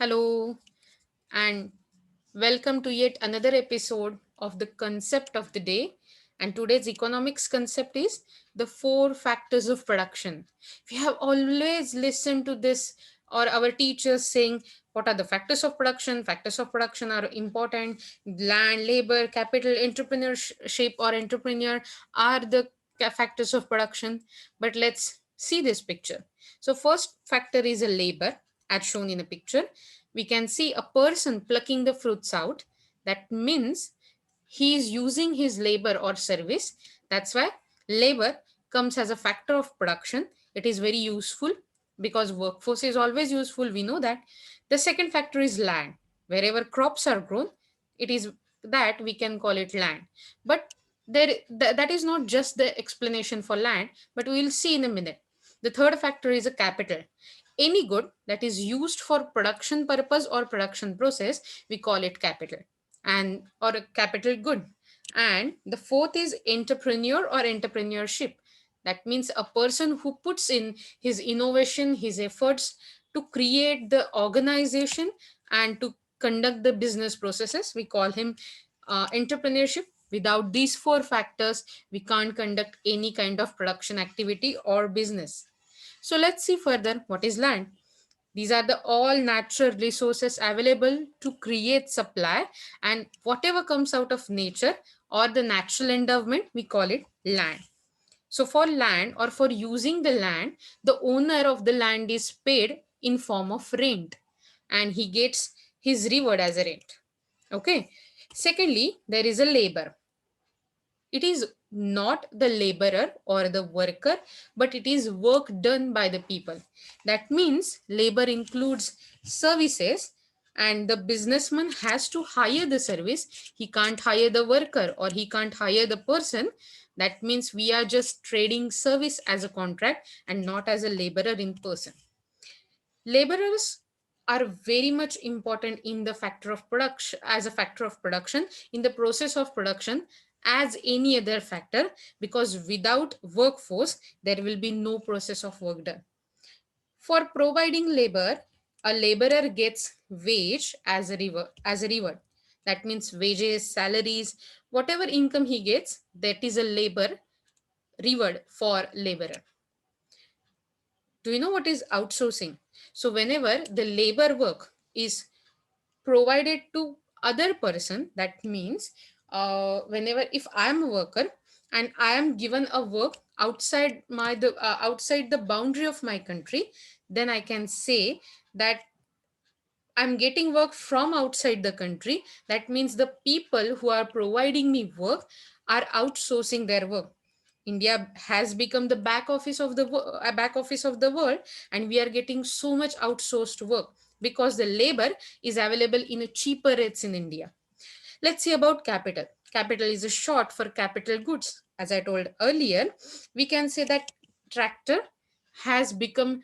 Hello, and welcome to yet another episode of the concept of the day. And today's economics concept is the four factors of production. We have always listened to this or our teachers saying what are the factors of production. Factors of production are important. Land, labor, capital, entrepreneurship, or entrepreneur are the factors of production. But let's see this picture. So, first factor is a labor, as shown in a picture. We can see a person plucking the fruits out. That means he is using his labor or service. That's why labor comes as a factor of production. It is very useful because workforce is always useful. We know that. The second factor is land. Wherever crops are grown, it is that we can call it land. But that is not just the explanation for land, but we will see in a minute. The third factor is a capital. Any good that is used for production purpose or production process, we call it capital and or a capital good. And the fourth is entrepreneur or entrepreneurship. That means a person who puts in his innovation, his efforts to create the organization and to conduct the business processes. We call him entrepreneurship. Without these four factors, we can't conduct any kind of production activity or business. So let's see further what is land. These are the all natural resources available to create supply, and whatever comes out of nature or the natural endowment, we call it land. So for land or for using the land, the owner of the land is paid in form of rent and he gets his reward as a rent. Okay. Secondly, there is a labor. It is not the laborer or the worker, but it is work done by the people. That means labor includes services, and the businessman has to hire the service. He can't hire the worker or he can't hire the person. That means we are just trading service as a contract and not as a laborer in person. Laborers are very much important in the factor of production, as a factor of production in the process of production, as any other factor, because without workforce there will be no process of work done. For providing labor, a laborer gets wage as a reward. That means wages, salaries, whatever income he gets, that is a labor reward for laborer. Do you know what is outsourcing? So whenever the labor work is provided to other person, that means whenever if I am a worker and I am given a work outside the boundary of my country, then I can say that I'm getting work from outside the country. That means the people who are providing me work are outsourcing their work. India has become the back office of the world, and we are getting so much outsourced work because the labor is available in a cheaper rates in India. Let's see about capital. Capital is a short for capital goods. As I told earlier, we can say that tractor has become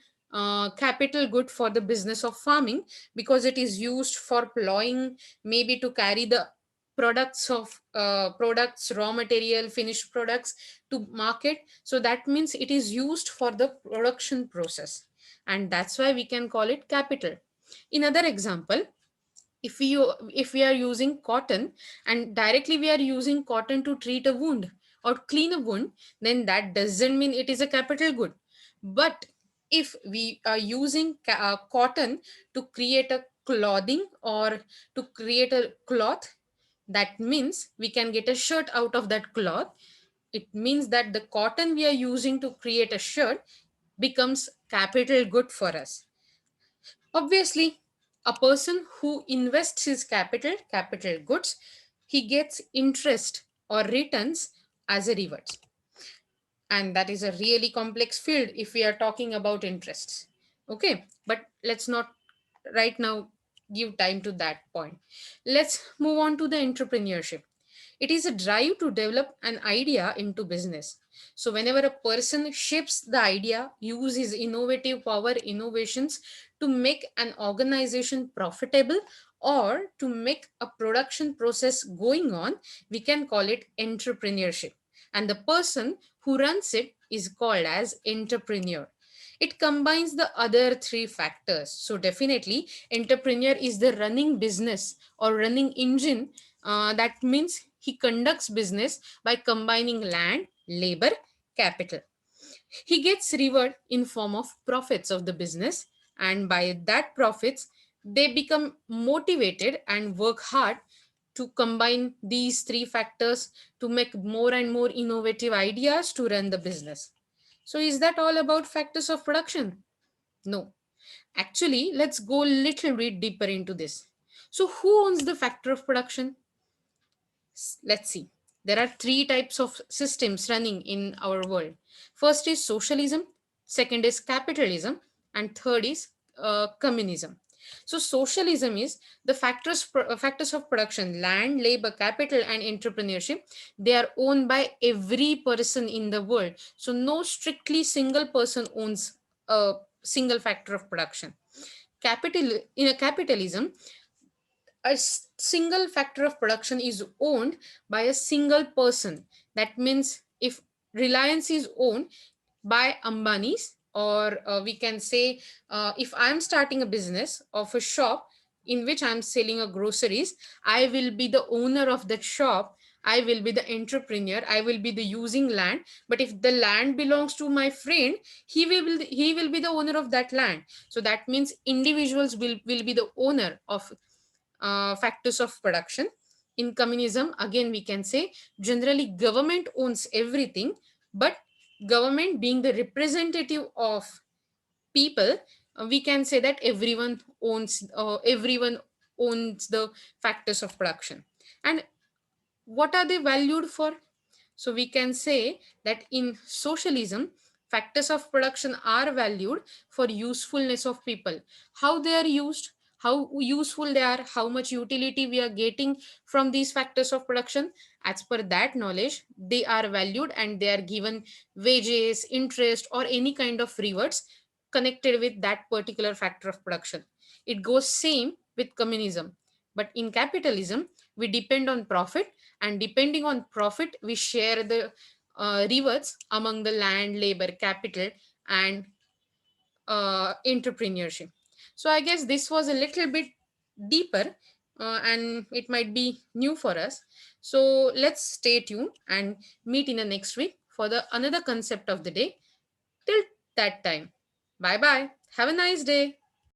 capital good for the business of farming because it is used for plowing, maybe to carry the products, raw material, finished products to market. So that means it is used for the production process, and that's why we can call it capital. In other example, if we are using cotton and directly we are using cotton to treat a wound or clean a wound, then that doesn't mean it is a capital good. But if we are using cotton to create a clothing or to create a cloth, that means we can get a shirt out of that cloth. It means that the cotton we are using to create a shirt becomes capital good for us. Obviously, a person who invests his capital goods, he gets interest or returns as a reward. And that is a really complex field if we are talking about interests. Okay, but let's not right now give time to that point. Let's move on to the entrepreneurship. It is a drive to develop an idea into business. So whenever a person shapes the idea, use his innovative power, innovations to make an organization profitable or to make a production process going on, we can call it entrepreneurship. And the person who runs it is called as entrepreneur. It combines the other three factors. So definitely, entrepreneur is the running business or running engine. That means he conducts business by combining land, labor, capital. He gets reward in form of profits of the business, and by that profits, they become motivated and work hard to combine these three factors to make more and more innovative ideas to run the business. So, is that all about factors of production? No. Actually, let's go a little bit deeper into this. So, who owns the factor of production? Let's see. There are three types of systems running in our world. First is socialism, second is capitalism, and third is communism. So socialism is the factors of production, land, labor, capital, and entrepreneurship. They are owned by every person in the world. So no strictly single person owns a single factor of production. Capital in a capitalism, single factor of production is owned by a single person. That means if Reliance is owned by Ambani's, or we can say, if I'm starting a business of a shop in which I'm selling a groceries, I will be the owner of that shop. I will be the entrepreneur. I will be the using land. But if the land belongs to my friend, he will be the owner of that land. So that means individuals will be the owner of factors of production. In communism, again, we can say generally government owns everything, but government being the representative of people, we can say that everyone owns the factors of production. And what are they valued for? So we can say that in socialism, factors of production are valued for usefulness of people, how they are used, how useful they are, how much utility we are getting from these factors of production. As per that knowledge, they are valued and they are given wages, interest, or any kind of rewards connected with that particular factor of production. It goes same with communism. But in capitalism, we depend on profit, and depending on profit we share the rewards among the land, labor, capital, and entrepreneurship. So I guess this was a little bit deeper, and it might be new for us. So let's stay tuned and meet in the next week for the another concept of the day. Till that time, bye bye, have a nice day.